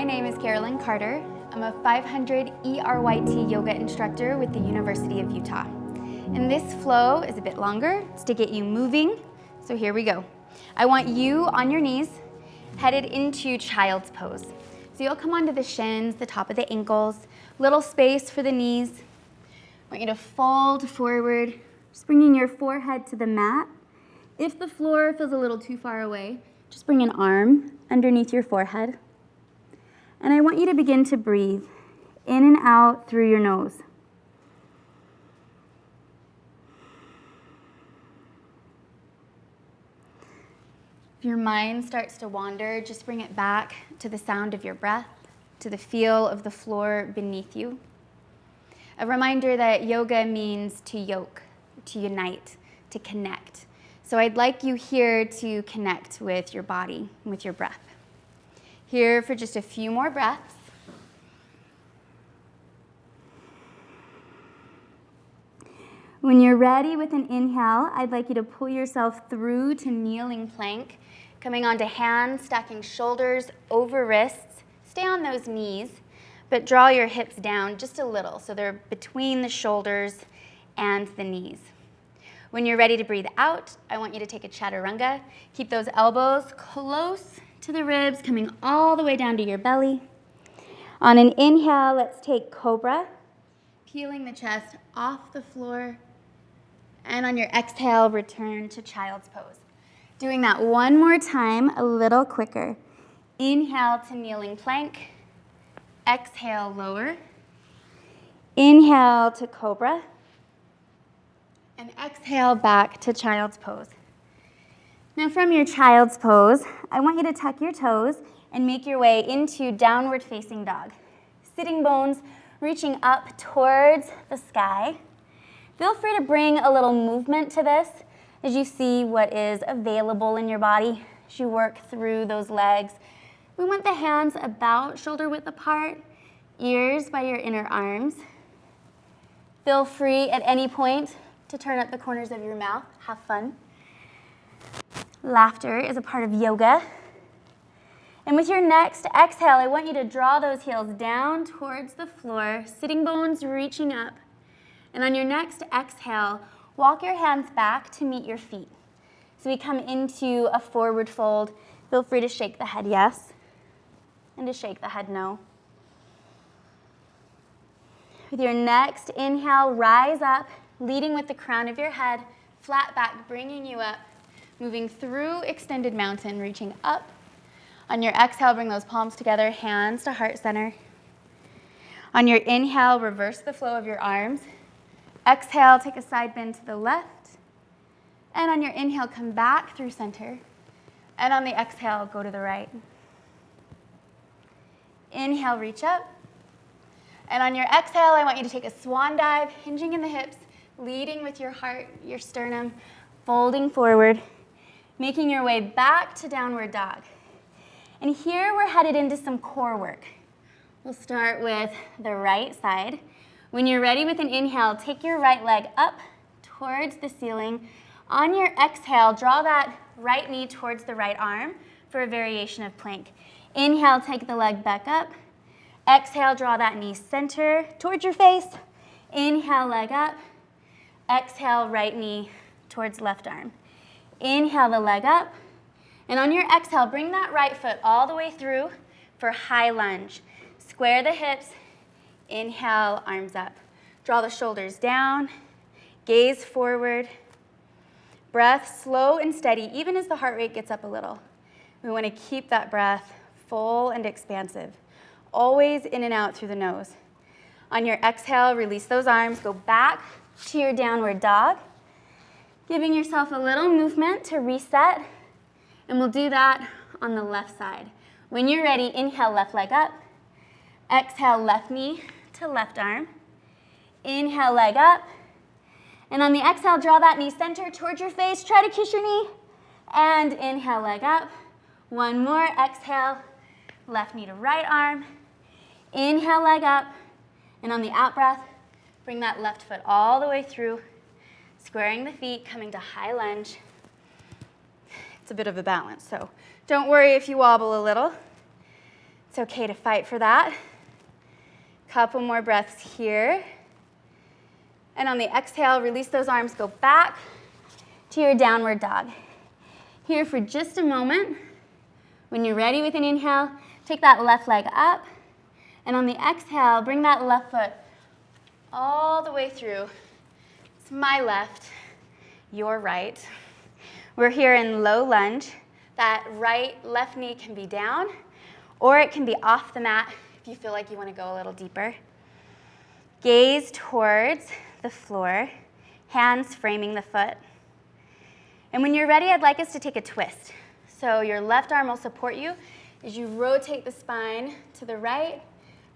My name is Carolyn Carter. I'm a 500 ERYT yoga instructor with the University of Utah. And this flow is a bit longer. It's to get you moving. So here we go. I want you on your knees, headed into child's pose. So you'll come onto the shins, the top of the ankles, little space for the knees. I want you to fold forward, just bringing your forehead to the mat. If the floor feels a little too far away, just bring an arm underneath your forehead. And I want you to begin to breathe in and out through your nose. If your mind starts to wander, just bring it back to the sound of your breath, to the feel of the floor beneath you. A reminder that yoga means to yoke, to unite, to connect. So I'd like you here to connect with your body, with your breath. Here for just a few more breaths. When you're ready with an inhale, I'd like you to pull yourself through to kneeling plank, coming onto hands, stacking shoulders over wrists. Stay on those knees, but draw your hips down just a little so they're between the shoulders and the knees. When you're ready to breathe out, I want you to take a chaturanga. Keep those elbows close to the ribs, coming all the way down to your belly. On an inhale, let's take cobra, peeling the chest off the floor. And on your exhale, return to child's pose. Doing that one more time, a little quicker. Inhale to kneeling plank. Exhale, lower. Inhale to cobra. And exhale back to child's pose. Now from your child's pose, I want you to tuck your toes and make your way into downward facing dog. Sitting bones reaching up towards the sky. Feel free to bring a little movement to this as you see what is available in your body as you work through those legs. We want the hands about shoulder width apart, ears by your inner arms. Feel free at any point to turn up the corners of your mouth. Have fun. Laughter is a part of yoga. And with your next exhale, I want you to draw those heels down towards the floor, sitting bones reaching up. And on your next exhale, walk your hands back to meet your feet. So we come into a forward fold. Feel free to shake the head yes, and to shake the head no. With your next inhale, rise up, leading with the crown of your head, flat back, bringing you up, moving through extended mountain, reaching up. On your exhale, bring those palms together, hands to heart center. On your inhale, reverse the flow of your arms. Exhale, take a side bend to the left. And on your inhale, come back through center. And on the exhale, go to the right. Inhale, reach up. And on your exhale, I want you to take a swan dive, hinging in the hips, leading with your heart, your sternum, folding forward, making your way back to downward dog. And here we're headed into some core work. We'll start with the right side. When you're ready with an inhale, take your right leg up towards the ceiling. On your exhale, draw that right knee towards the right arm for a variation of plank. Inhale, take the leg back up. Exhale, draw that knee center towards your face. Inhale, leg up. Exhale, right knee towards left arm. Inhale the leg up. And on your exhale, bring that right foot all the way through for high lunge. Square the hips. Inhale, arms up. Draw the shoulders down. Gaze forward. Breath slow and steady, even as the heart rate gets up a little. We want to keep that breath full and expansive. Always in and out through the nose. On your exhale, release those arms. Go back to your downward dog. Giving yourself a little movement to reset. And we'll do that on the left side. When you're ready, inhale, left leg up. Exhale, left knee to left arm. Inhale, leg up. And on the exhale, draw that knee center towards your face. Try to kiss your knee. And inhale, leg up. One more. Exhale, left knee to right arm. Inhale, leg up. And on the out breath, bring that left foot all the way through, squaring the feet, coming to high lunge. It's a bit of a balance, so don't worry if you wobble a little. It's okay to fight for that. Couple more breaths here. And on the exhale, release those arms, go back to your downward dog. Here for just a moment. When you're ready with an inhale, take that left leg up. And on the exhale, bring that left foot all the way through. It's my left, your right. We're here in low lunge. That left knee can be down, or it can be off the mat if you feel like you want to go a little deeper. Gaze towards the floor, hands framing the foot. And when you're ready, I'd like us to take a twist. So your left arm will support you as you rotate the spine to the right,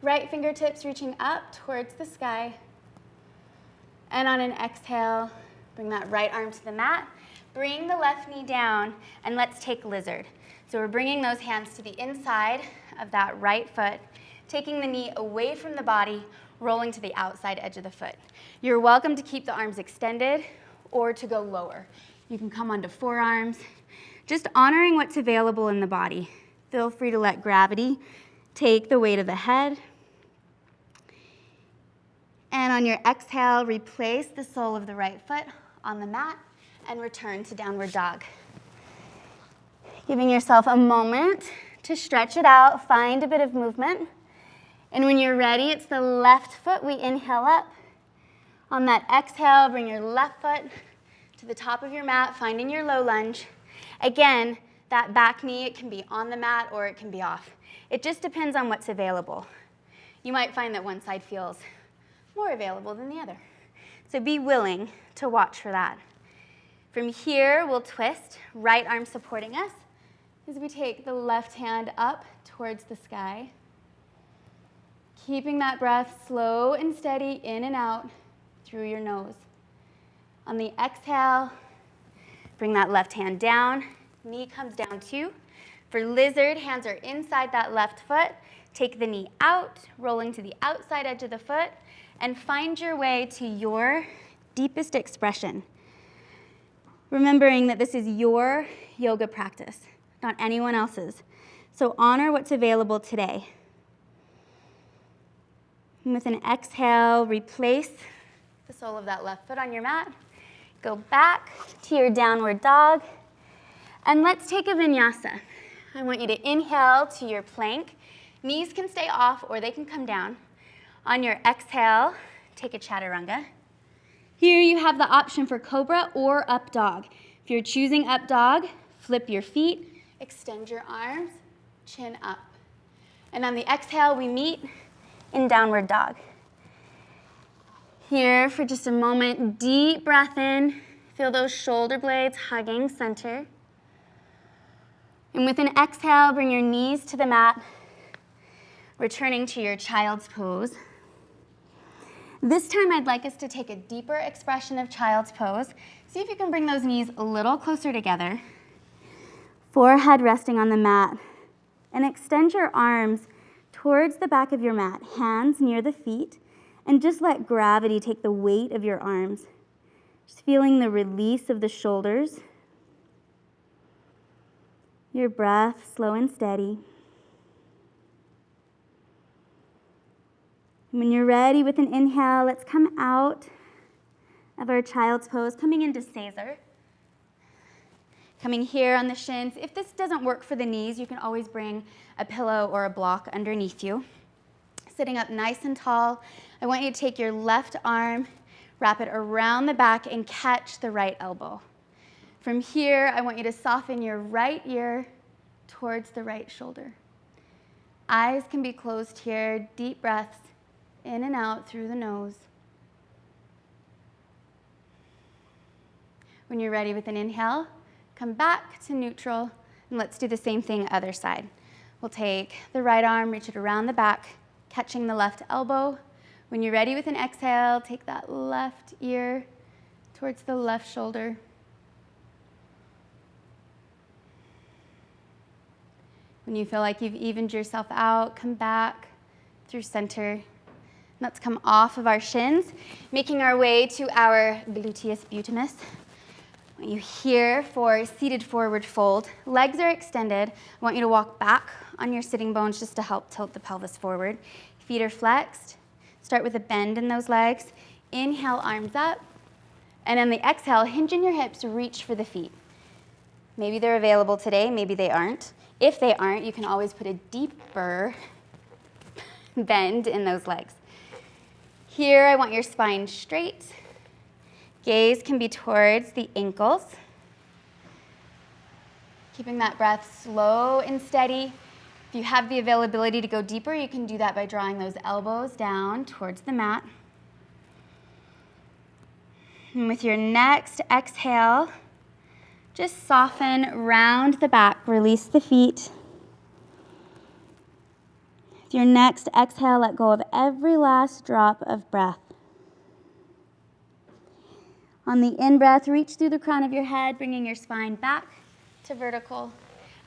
right fingertips reaching up towards the sky. And on an exhale, bring that right arm to the mat. Bring the left knee down, and let's take lizard. So we're bringing those hands to the inside of that right foot, taking the knee away from the body, rolling to the outside edge of the foot. You're welcome to keep the arms extended or to go lower. You can come onto forearms, just honoring what's available in the body. Feel free to let gravity take the weight of the head. And on your exhale, replace the sole of the right foot on the mat and return to downward dog. Giving yourself a moment to stretch it out, find a bit of movement. And when you're ready, it's the left foot. We inhale up. On that exhale, bring your left foot to the top of your mat, finding your low lunge. Again, that back knee, it can be on the mat or it can be off. It just depends on what's available. You might find that one side feels more available than the other. So be willing to watch for that. From here, we'll twist, right arm supporting us as we take the left hand up towards the sky. Keeping that breath slow and steady in and out through your nose. On the exhale, bring that left hand down, knee comes down too. For lizard, hands are inside that left foot. Take the knee out, rolling to the outside edge of the foot, and find your way to your deepest expression. Remembering that this is your yoga practice, not anyone else's. So honor what's available today. And with an exhale, replace the sole of that left foot on your mat. Go back to your downward dog. And let's take a vinyasa. I want you to inhale to your plank. Knees can stay off or they can come down. On your exhale, take a chaturanga. Here you have the option for cobra or up dog. If you're choosing up dog, flip your feet, extend your arms, chin up. And on the exhale, we meet in downward dog. Here for just a moment, deep breath in. Feel those shoulder blades hugging center. And with an exhale, bring your knees to the mat, returning to your child's pose. This time I'd like us to take a deeper expression of child's pose. See if you can bring those knees a little closer together. Forehead resting on the mat. And extend your arms towards the back of your mat, hands near the feet, and just let gravity take the weight of your arms. Just feeling the release of the shoulders. Your breath slow and steady. When you're ready with an inhale, let's come out of our child's pose, coming into Caesar. Coming here on the shins. If this doesn't work for the knees, you can always bring a pillow or a block underneath you. Sitting up nice and tall, I want you to take your left arm, wrap it around the back, and catch the right elbow. From here, I want you to soften your right ear towards the right shoulder. Eyes can be closed here, deep breaths in and out through the nose. When you're ready with an inhale, come back to neutral, and let's do the same thing other side. We'll take the right arm, reach it around the back, catching the left elbow. When you're ready with an exhale, take that left ear towards the left shoulder. When you feel like you've evened yourself out, come back through center. Let's come off of our shins, making our way to our gluteus butimus. You here for seated forward fold. Legs are extended. I want you to walk back on your sitting bones just to help tilt the pelvis forward. Feet are flexed. Start with a bend in those legs. Inhale, arms up. And on the exhale, hinge in your hips, reach for the feet. Maybe they're available today, maybe they aren't. If they aren't, you can always put a deeper bend in those legs. Here, I want your spine straight. Gaze can be towards the ankles. Keeping that breath slow and steady. If you have the availability to go deeper, you can do that by drawing those elbows down towards the mat. And with your next exhale, just soften, round the back, release the feet. With your next exhale, let go of every last drop of breath. On the in-breath, reach through the crown of your head, bringing your spine back to vertical.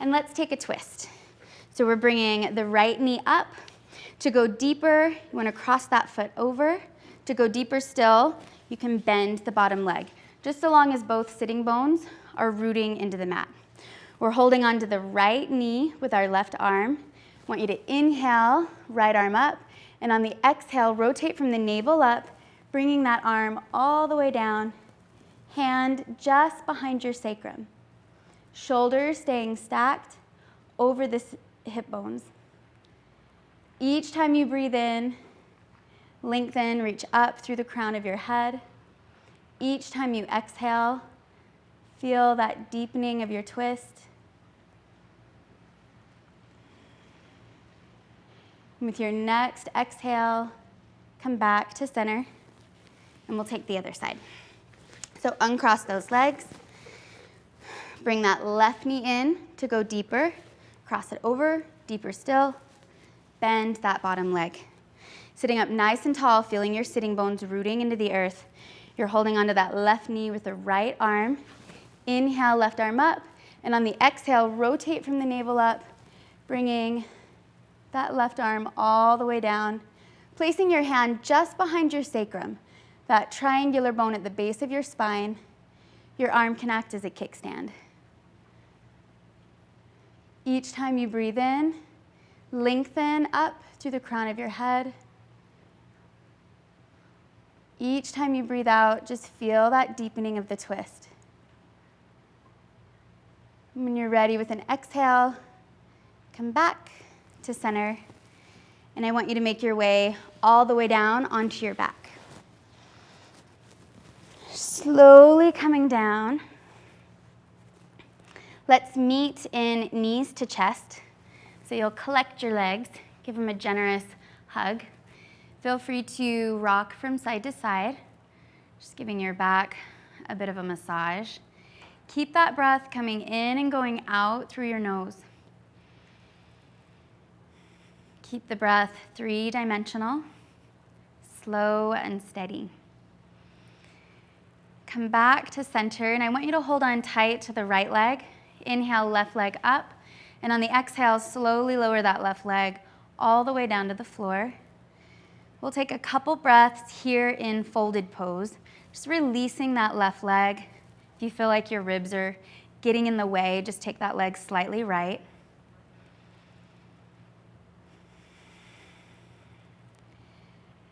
And let's take a twist. So we're bringing the right knee up. To go deeper, you want to cross that foot over. To go deeper still, you can bend the bottom leg, just so long as both sitting bones are rooting into the mat. We're holding onto the right knee with our left arm. I want you to inhale, right arm up, and on the exhale, rotate from the navel up, bringing that arm all the way down, hand just behind your sacrum. Shoulders staying stacked over the hip bones. Each time you breathe in, lengthen, reach up through the crown of your head. Each time you exhale, feel that deepening of your twist. And with your next exhale, come back to center, and we'll take the other side. So uncross those legs. Bring that left knee in to go deeper. Cross it over, deeper still. Bend that bottom leg. Sitting up nice and tall, feeling your sitting bones rooting into the earth. You're holding onto that left knee with the right arm. Inhale, left arm up. And on the exhale, rotate from the navel up, bringing that left arm all the way down. Placing your hand just behind your sacrum, that triangular bone at the base of your spine. Your arm can act as a kickstand. Each time you breathe in, lengthen up through the crown of your head. Each time you breathe out, just feel that deepening of the twist. When you're ready with an exhale, come back to center. And I want you to make your way all the way down onto your back. Slowly coming down. Let's meet in knees to chest. So you'll collect your legs, give them a generous hug. Feel free to rock from side to side, just giving your back a bit of a massage. Keep that breath coming in and going out through your nose. Keep the breath three-dimensional, slow and steady. Come back to center, and I want you to hold on tight to the right leg. Inhale, left leg up, and on the exhale, slowly lower that left leg all the way down to the floor. We'll take a couple breaths here in folded pose, just releasing that left leg. If you feel like your ribs are getting in the way, just take that leg slightly right.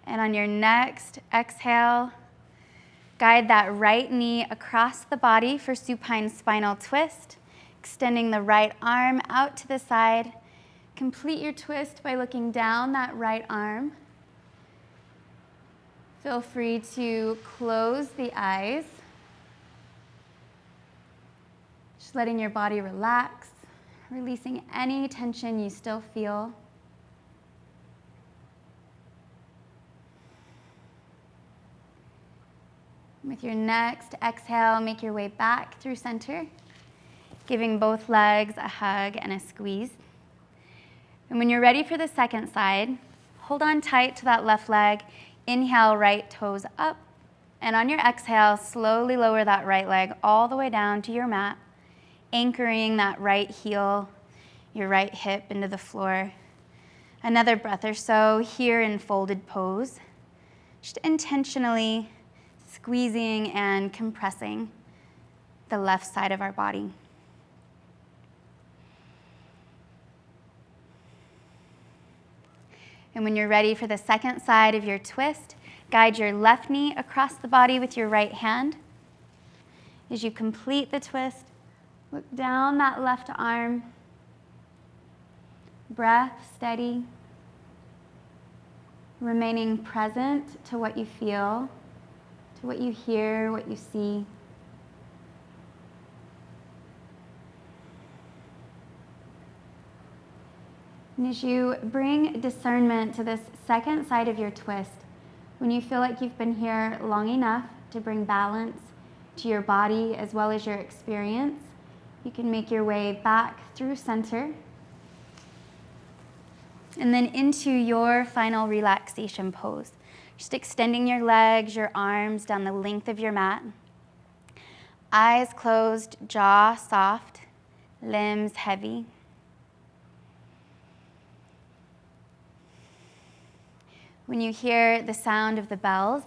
And on your next exhale, guide that right knee across the body for supine spinal twist, extending the right arm out to the side. Complete your twist by looking down that right arm. Feel free to close the eyes. Just letting your body relax, releasing any tension you still feel. With your next exhale, make your way back through center, giving both legs a hug and a squeeze. And when you're ready for the second side, hold on tight to that left leg. Inhale, right toes up. And on your exhale, slowly lower that right leg all the way down to your mat, anchoring that right heel, your right hip into the floor. Another breath or so here in folded pose, just intentionally squeezing and compressing the left side of our body. And when you're ready for the second side of your twist, guide your left knee across the body with your right hand. As you complete the twist, look down that left arm. Breath steady. Remaining present to what you feel, to what you hear, what you see. And as you bring discernment to this second side of your twist, when you feel like you've been here long enough to bring balance to your body as well as your experience, you can make your way back through center and then into your final relaxation pose. Just extending your legs, your arms down the length of your mat. Eyes closed, jaw soft, limbs heavy. When you hear the sound of the bells,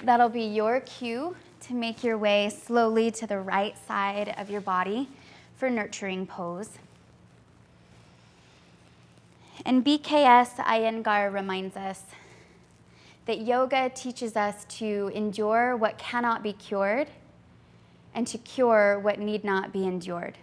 that'll be your cue to make your way slowly to the right side of your body for nurturing pose. And BKS Iyengar reminds us that yoga teaches us to endure what cannot be cured and to cure what need not be endured.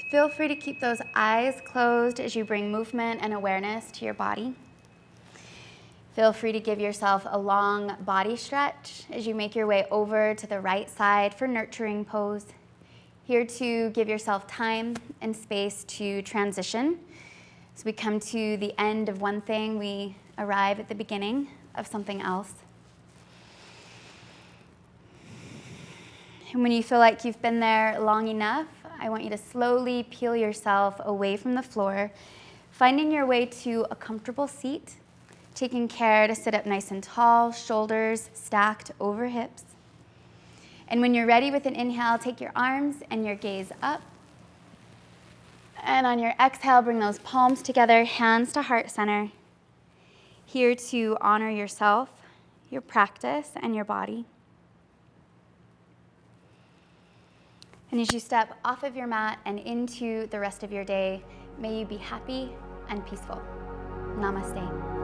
Feel free to keep those eyes closed as you bring movement and awareness to your body. Feel free to give yourself a long body stretch as you make your way over to the right side for nurturing pose. Here to give yourself time and space to transition. As we come to the end of one thing, we arrive at the beginning of something else. And when you feel like you've been there long enough, I want you to slowly peel yourself away from the floor, finding your way to a comfortable seat, taking care to sit up nice and tall, shoulders stacked over hips. And when you're ready with an inhale, take your arms and your gaze up. And on your exhale, bring those palms together, hands to heart center. Here to honor yourself, your practice, and your body. And as you step off of your mat and into the rest of your day, may you be happy and peaceful. Namaste.